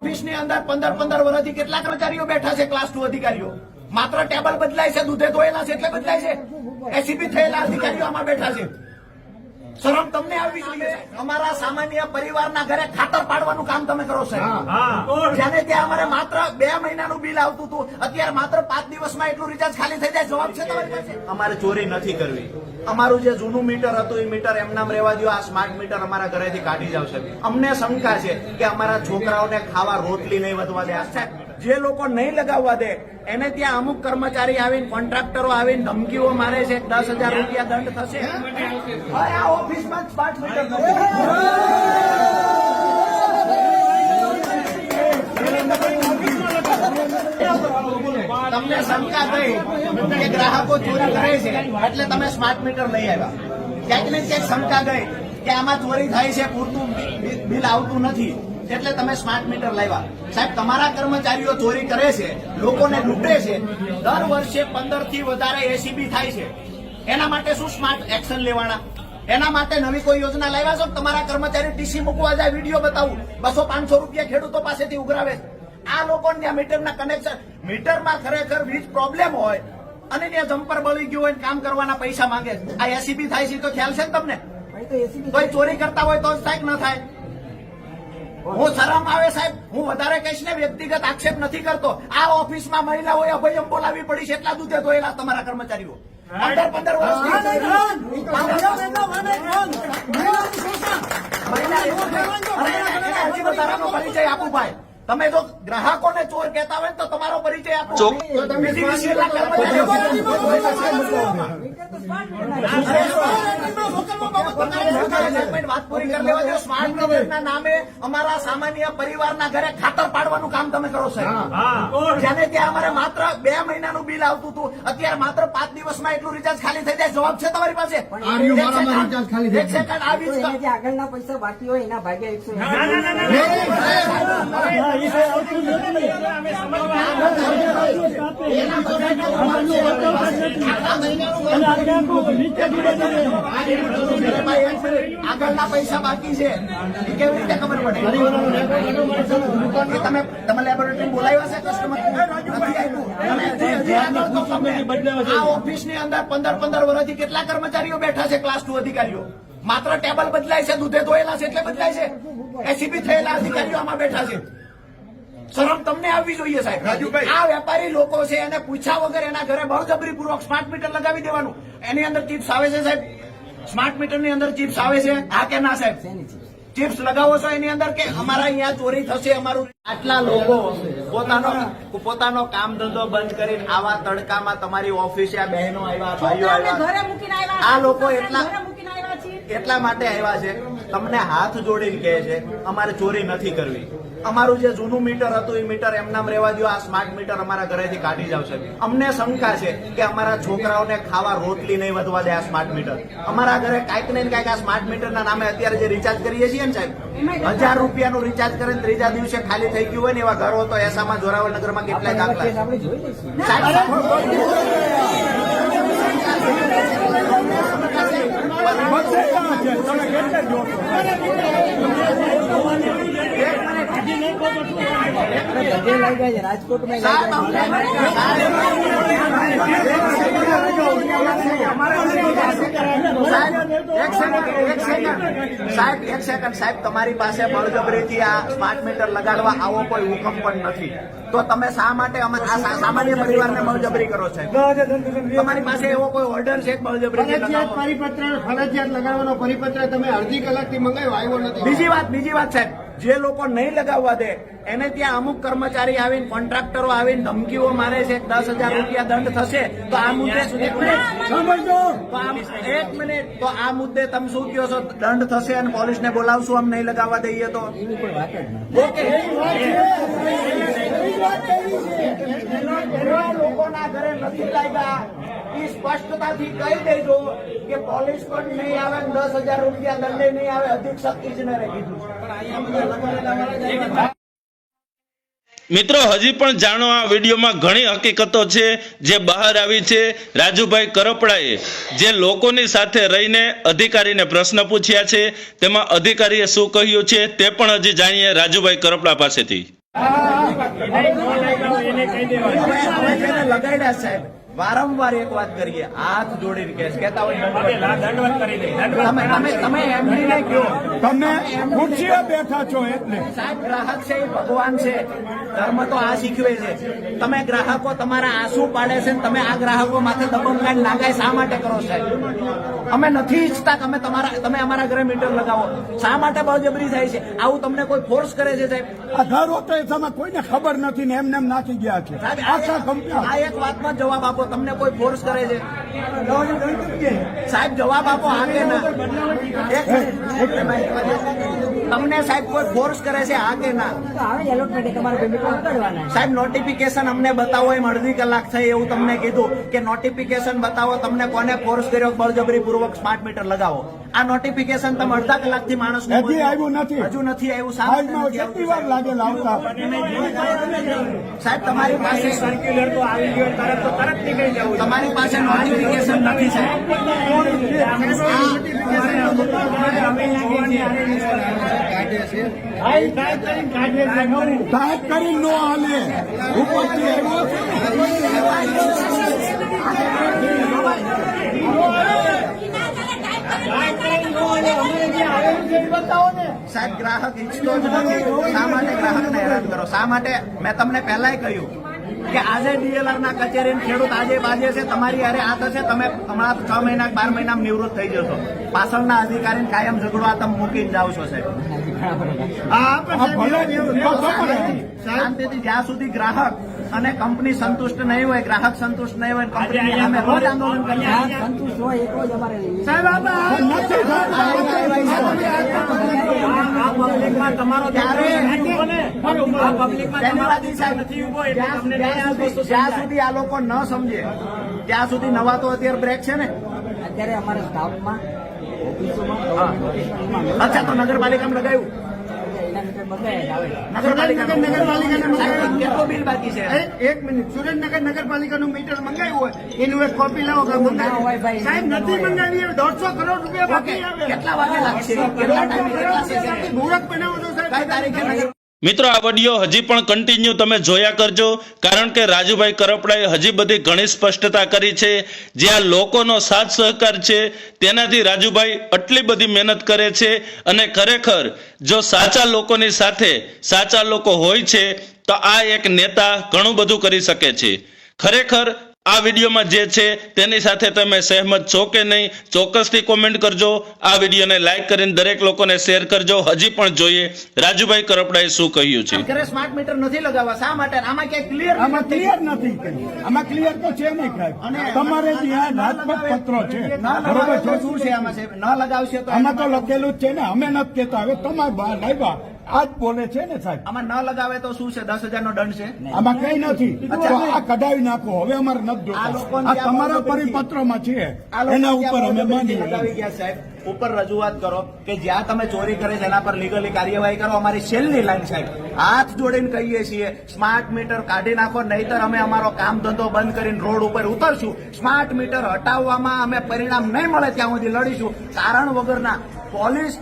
ઓફિસની અંદર 15 વર્ષથી કેટલા કર્મચારીઓ બેઠા છે ક્લાસ 2 અધિકારીઓ? માત્ર ટેબલ બદલાય છે, દૂધે ધોયેલા છે એટલે બદલાય છે. એસીબી થયેલા અધિકારીઓ આમાં બેઠા છે. શરમ તમને આવવી જોઈએ. અમારા સામાન્ય પરિવારના ઘરે ખાતર પાડવાનું કામ તમે કરો સાહેબ. જ્યાંને ત્યાં અમારે માત્ર 2 મહિનાનું બિલ આવતું હતું, અત્યારે માત્ર 5 દિવસમાં એટલું રિચાર્જ ખાલી થઈ જાય. જવાબ છે તમારી પાસે? અમારે ચોરી નથી કરવી. અમારું જે જૂનું મીટર હતું એ મીટર એમનામ રહેવા દો. આ સ્માર્ટ મીટર અમારા ઘરેથી કાઢી જાવ સાહેબ. અમને શંકા છે કે અમારા છોકરાઓને ખાવા રોટલી નહીં વધવા દે. સાહેબ, જે લોકો નહીં લગાવવા દે એને ત્યાં અમુક કર્મચારી આવીને કોન્ટ્રાક્ટરો આવીને ધમકીઓ મારે છે. 10,000 રૂપિયા દંડ થશે. આ ઓફિસમાં સ્માર્ટ મીટર તમને શંકા થઈ કે ગ્રાહકો ચોરી કરે છે એટલે તમે સ્માર્ટ મીટર લઈ આવ્યા. ક્યાંક ને ક્યાંક શંકા ગઈ કે આમાં ચોરી થાય છે, પૂરતું બિલ આવતું નથી એટલે તમે સ્માર્ટ મીટર લાવ્યા. સાહેબ, તમારા કર્મચારીઓ ચોરી કરે છે, લોકોને લૂંટે છે. દર વર્ષે 15 થી વધારે એસીબી થાય છે. એના માટે શું સ્માર્ટ એક્શન લેવાના? એના માટે નવી કોઈ યોજના લાવ્યા છો? તમારા કર્મચારી ટીસી મૂકવા જાય, વિડીયો બતાવું, 200-500 રૂપિયા ખેડૂતો પાસેથી ઉઘરાવે છે. આ લોકોને મીટરના કનેક્શન, મીટરમાં ખરેખર વીજ પ્રોબ્લેમ હોય અને ત્યાં જમ્પર બળી ગયું હોય, કામ કરવાના પૈસા માંગે છે. આ એસીબી થાય છે તો ખ્યાલ છે ને તમને? કોઈ ચોરી કરતા હોય તો જ થાય કે ન થાય? હું શરમ આવે સાહેબ. હું વધારે કહીશ ને, વ્યક્તિગત આક્ષેપ નથી કરતો. આ ઓફિસમાં મહિલાઓએ અભયમ બોલાવી પડી છે. એટલા દૂધે ધોયેલા તમારા કર્મચારીઓ 15 વર્ષથી પરિચય આપું ભાઈ. તમે જો ગ્રાહકોને ચોર કહેતા હોય તો તમારો પરિચય આપો. વાત પૂરી કરી લેવા દો. સ્માર્ટ મીટરના નામે અમારા સામાન્ય પરિવારના ઘરે ખાતર પાડવાનું કામ તમે કરો સાહેબ. જ્યાંને ત્યાં અમારે માત્ર 2 મહિનાનું બિલ આવતું હતું, અત્યારે માત્ર 5 દિવસમાં એટલું રિચાર્જ ખાલી થઈ જાય. જવાબ છે તમારી પાસે? એક સેકન્ડ આવી આગળના પૈસા બાકી હોય એના ભાગ્યા 100 આગળના પૈસા બાકી છે. કેવી રીતે ખબર પડે? તમે લેબોરેટરી બોલાવ્યા છે? કસ્ટમર આ ઓફિસની અંદર 15 વર્ષથી કેટલા કર્મચારીઓ બેઠા છે ક્લાસ 2 અધિકારીઓ? માત્ર ટેબલ બદલાય છે, દૂધે ધોયેલા છે એટલે બદલાય છે. એસીબી થયેલા અધિકારીઓ આમાં બેઠા છે. શરમ તમને આવવી જોઈએ સાહેબ. આ વેપારી લોકો છે, એને પૂછ્યા વગર એના ઘરે બળજબરી પૂર્વક સ્માર્ટ મીટર લગાવી દેવાનું. એની અંદર ચિપ્સ આવે છે સાહેબ. સ્માર્ટ મીટર ની અંદર ચિપ્સ આવે છે, હા કે ના સાહેબ? ચિપ્સ લગાવો છો એની અંદર કે અમારા અહીંયા ચોરી થશે અમારું? આટલા લોકો પોતાનો કામ ધંધો બંધ કરીને આવા તડકામાં તમારી ઓફિસે આ બહેનો આવ્યા, ભાઈઓ આવ્યા. આ લોકો એટલા માટે આવ્યા છે, તમને હાથ જોડીને કહે છે અમારે ચોરી નથી કરવી. અમારું જે જૂનું મીટર હતું એ મીટર એમનામ રહેવા દો. આ સ્માર્ટ મીટર અમારા ઘરેથી કાઢી જાવ સાહેબ. અમને શંકા છે કે અમારા છોકરાઓને ખાવા રોટલી નહીં વધવા દે આ સ્માર્ટ મીટર. અમારા ઘરે કાંઈક ને કાંઈક આ સ્માર્ટ મીટરના નામે અત્યારે જે રિચાર્જ કરીએ છીએ ને સાહેબ, 1000 રૂપિયાનું રિચાર્જ કરીને ત્રીજા દિવસે ખાલી થઈ ગયું હોય ને એવા ઘરો તો એસામાં, જોરાવર નગરમાં કેટલાય દાખલા રાજકોટમાં સાહેબ, તમારી પાસે બળજબરીથી આ સ્માર્ટ મીટર લગાડવા આવો કોઈ હુકમ પણ નથી. તો તમે શા માટે સામાન્ય પરિવારને બળજબરી કરો છો? તમારી પાસે એવો કોઈ ઓર્ડર છે બળજબરી? ફરજિયાત લગાડવાનો પરિપત્ર તમે અડધી કલાકથી મંગાવ્યો, આવ્યો નથી. બીજી વાત સાહેબ, જે લોકો નહીં લગાવવા દે એને ત્યાં અમુક કર્મચારી આવીને કોન્ટ્રાક્ટરો આવીને ધમકીઓ મારે છે. 10,000 રૂપિયા દંડ થશે. તો આ મુદ્દે એક મિનિટ, તો આ મુદ્દે તમે શું કહો છો? દંડ થશે અને પોલીસને બોલાવશું આમ નહીં લગાવવા દઈએ તો? ઓકે, લોકોના ઘરે નથી લાગ્યા એ સ્પષ્ટતાથી કહી દેજો કે પોલીસ પણ નહીં આવે, 10,000 રૂપિયા દંડે નહીં આવે. અધિક્ષક ઇજનેરે કીધું. મિત્રો, હજી પણ જાણો, આ વિડીયોમાં ઘણી હકીકતો છે જે બહાર આવી છે. રાજુભાઈ કરપડાએ જે લોકોની સાથે રહીને અધિકારીને પ્રશ્ન પૂછ્યા છે, તેમાં અધિકારીએ શું કહ્યું છે તે પણ હજી જાણીએ રાજુભાઈ કરપડા પાસેથી. અમે જેને લગાડ્યા સાહેબ વારંવાર એક વાત કરીએ, હાથ જોડીને કહેતા હોય તમે એમડીને કહો, તમે ખુરશીએ બેઠા છો એટલે સાહેબ ગ્રાહક છે એ ભગવાન છે, ધર્મ તો આ શીખવે છે. તમે ગ્રાહકો તમારા આંસુ પાડે છે ને તમે આ ગ્રાહકો માથે દબંગ કાઢી નાખાય શા માટે કરો સાહેબ? અમે નથી ઈચ્છતા કે તમે અમારા ઘરે મીટર લગાવો. શા માટે બળજબરી થાય છે? આવું તમને કોઈ ફોર્સ કરે છે સાહેબ? આ ઘર હોતો એ તમે કોઈને ખબર નથી ને એમને એમ નાખી ગયા છે સાહેબ, આખા કંપની આ એક વાતમાં જવાબ આપો, તમને કોઈ ફોર્સ કરે છે? સાહેબ જવાબ આપો, હા કે ના? તમને સાહેબ કોઈ ફોર્સ કરે છે, હા કે ના? સાહેબ નોટિફિકેશન અમને બતાવો, એમ અડધી કલાક થઈ એવું તમને કીધું કે નોટિફિકેશન બતાવો, તમને કોને ફોર્સ કર્યો બળજબરી પૂર્વક સ્માર્ટ મીટર લગાવો? આ નોટિફિકેશન તમે અડધા કલાકથી માણસ હજી આવ્યું નથી. હજુ નથી આવ્યું. આજમાં કેટલી વાર લાગે લાવતા સાહેબ તમારી પાસે સર્ક્યુલર તો આવી ગયો, તરત નીકળી જવું. તમારી પાસે નોટિફિકેશન નથી સાહેબ. સાહેબ કરી નો હાલે ઉપરથી સાહેબ ગ્રાહક ઈચ્છતો જ નથી. શા માટે ગ્રાહકને હેરાન કરો? શા માટે? મેં તમને પહેલાય કહ્યું કે આજે ડીએલઆર ના કચેરી ખેડૂત આજે બાજે છે, તમારી અરે આ થશે, તમે હમણાં 6 મહિના 12 મહિનામાં નિવૃત્ત થઈ જશો. પાછળના અધિકારીને કાયમ ઝઘડો આ તમે મૂકીને જાઓ છો સાહેબ. શાંતિથી જ્યાં સુધી ગ્રાહક અને કંપની સંતુષ્ટ નહીં હોય, ગ્રાહક સંતુષ્ટ નહીં હોય, કંપની સામે રોજ આંદોલન કરીએ. પબ્લિકમાં તમારો જ્યાં સુધી આ લોકો ન સમજે ત્યાં સુધી નવા તો અત્યારે બ્રેક છે ને. અત્યારે અમારા સ્ટાફમાં અચ્છા, તો નગરપાલિકામાં લગાવ્યું? કેટલો બિલ બાકી છે? એક મિનિટ, સુરેન્દ્રનગર નગરપાલિકાનું મીટર મંગાવ્યું હોય એનું એક કોપી લાવો કે મંગાવી સાહેબ નથી મંગાવી 150 કરોડ રૂપિયા બાકી આવે. કેટલા વાગે લાગશે? કેટલા ટાઈમે? કેટલા સેકન્ડ? મુહૂર્ત બનાવો છો સાહેબ. કઈ તારીખે નગર મિત્રો આ વિડીયો હજી પણ કન્ટિન્યુ તમે જોયા કરજો, કારણ કે રાજુભાઈ કરપડાએ હજી બધી ઘણી સ્પષ્ટતા કરી છે. જ્યાં લોકોનો સાથ સહકાર છે તેનાથી રાજુભાઈ આટલી બધી મહેનત કરે છે, અને ખરેખર જો સાચા લોકોની સાથે સાચા લોકો હોય છે તો આ એક નેતા ઘણું બધું કરી શકે છે. ખરેખર આ વિડીયોમાં જે છે તેની સાથે તમે સહેમત છો કે નહીં ચોક્કસથી કોમેન્ટ કરજો. આ વિડીયોને લાઈક કરીને દરેક લોકોને શેર કરજો. હજી પણ જોઈએ રાજુભાઈ કરપડાએ શું કહ્યું છે. ઘરે સ્માર્ટ મીટર નથી લગાવવા. શા માટે? આમાં ક્યાંય ક્લિયર આમાં ક્લિયર નથી કર્યું. આમાં ક્લિયર તો છે નહીં સાહેબ. તમારે જ્યાં રાજપથ પત્રો છે બરોબર છે. શું છે આમાં સાહેબ? ન લગાવશે તો આમાં તો લખેલું જ છે ને, અમે નથી કેતા. હવે તમારે બહાર લાવ્યા આજ બોલે છે ને સાહેબ. આમાં ન લગાવે તો શું છે? 10,000 નો દંડ છે. આમાં કઈ નથી. તો આ કઢાવી નાખો. હવે અમારે નથી આ જોતા. લોકોને આ તમારા પરિપત્રમાં છે, એના ઉપર અમે માની લગાવી ગયા સાહેબ. ઉપર રજૂઆત કરો કે જ્યાં તમે ચોરી કરે છે એના પર લીગલી કાર્યવાહી કરો. અમારી છેલ્લી લાઈન સાહેબ, હાથ જોડીને કહીએ છીએ સ્માર્ટ મીટર કાઢી નાખો, નહીતર અમે અમારો કામ ધંધો બંધ કરીને રોડ ઉપર ઉતરશું. સ્માર્ટ મીટર હટાવવામાં અમે પરિણામ નહીં મળે ત્યાં સુધી લડીશું. કારણ વગરના પોલીસ,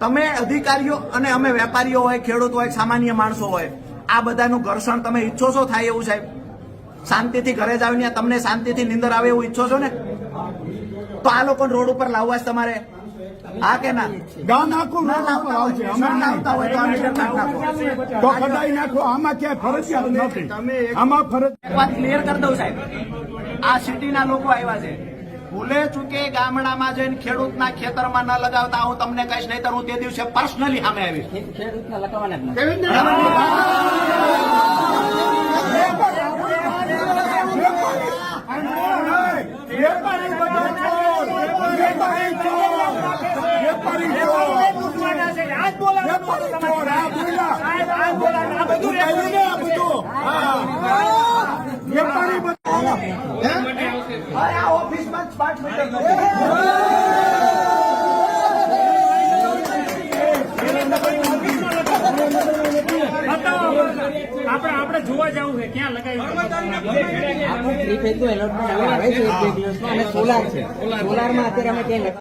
તમે અધિકારીઓ અને અમે વેપારીઓ હોય, ખેડૂત હોય, સામાન્ય માણસો હોય, આ બધાનું ઘર્ષણ તમે ઈચ્છો છો થાય એવું સાહેબ? શાંતિથી ઘરે જ આવીને તમને શાંતિથી નીંદર આવે એવું ઈચ્છો છો ને? તો આ લોકો રોડ ઉપર લાવવા જ તમારે, હા કે ના? ગામ આખું ના રોડ ઉપર આવશે. અમે લાવતા નહીં. હોય તો આ મીટર કાઢી નાખો. તો કઢાવી નાખો. આમાં ક્યાંય ફરજિયાત નથી. આમાં ફરજ એક વાત ક્લિયર કરી દઉં સાહેબ, આ સિટીના લોકો આવ્યા છે, ભૂલે ચૂકે ગામડામાં જઈને ખેડૂતના ખેતરમાં ન લગાવતા હું તમને કહીશ, નહીતર હું તે દિવસે પર્સનલી સામે આવીશ. ખેડૂતના લગાવવાના જ નથી. કેવી રીતે? વેપારી બધા ચોર. વેપારી ચોર. વેપારી ચોર. વેપારી ચોર. આ બોલા. આ બધું કહ્યું ને, આ બધું. હા. વેપારી બધા. અરે આ ઓફિસમાં જ સ્માર્ટ મીટર નથી. આપણે જોવા જવું છે ક્યાં લગાવ્યું. આપણે થ્રી ફેઝ નું એલોટમેન્ટ હવે આવે છે 1-2 દિવસમાં, અને સોલાર છે. સોલારમાં અત્યારે અમે ક્યાં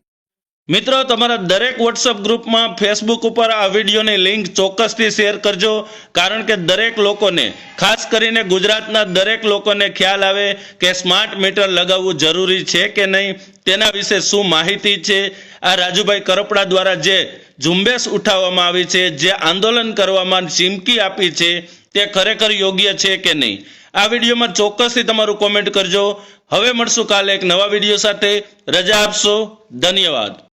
મિત્રો, તમારા દરેક વોટ્સઅપ ગ્રુપમાં, ફેસબુક ઉપર આ વિડીયોની લિંક ચોક્કસથી શેર કરજો, કારણ કે દરેક લોકોને, ખાસ કરીને ગુજરાતના દરેક લોકોને ખ્યાલ આવે કે સ્માર્ટ મીટર લગાવવું જરૂરી છે કે નહીં, તેના વિશે શું માહિતી છે. આ રાજુભાઈ કરપડા દ્વારા જે ઝુંબેશ ઉઠાવવામાં આવી છે, જે આંદોલન કરવામાં ચીમકી આપી છે, તે ખરેખર યોગ્ય છે કે નહીં. આ વિડીયોમાં ચોક્કસથી તમારું કોમેન્ટ કરજો. હવે મળશું કાલે એક નવા વિડીયો સાથે. રજા આપશો. ધન્યવાદ.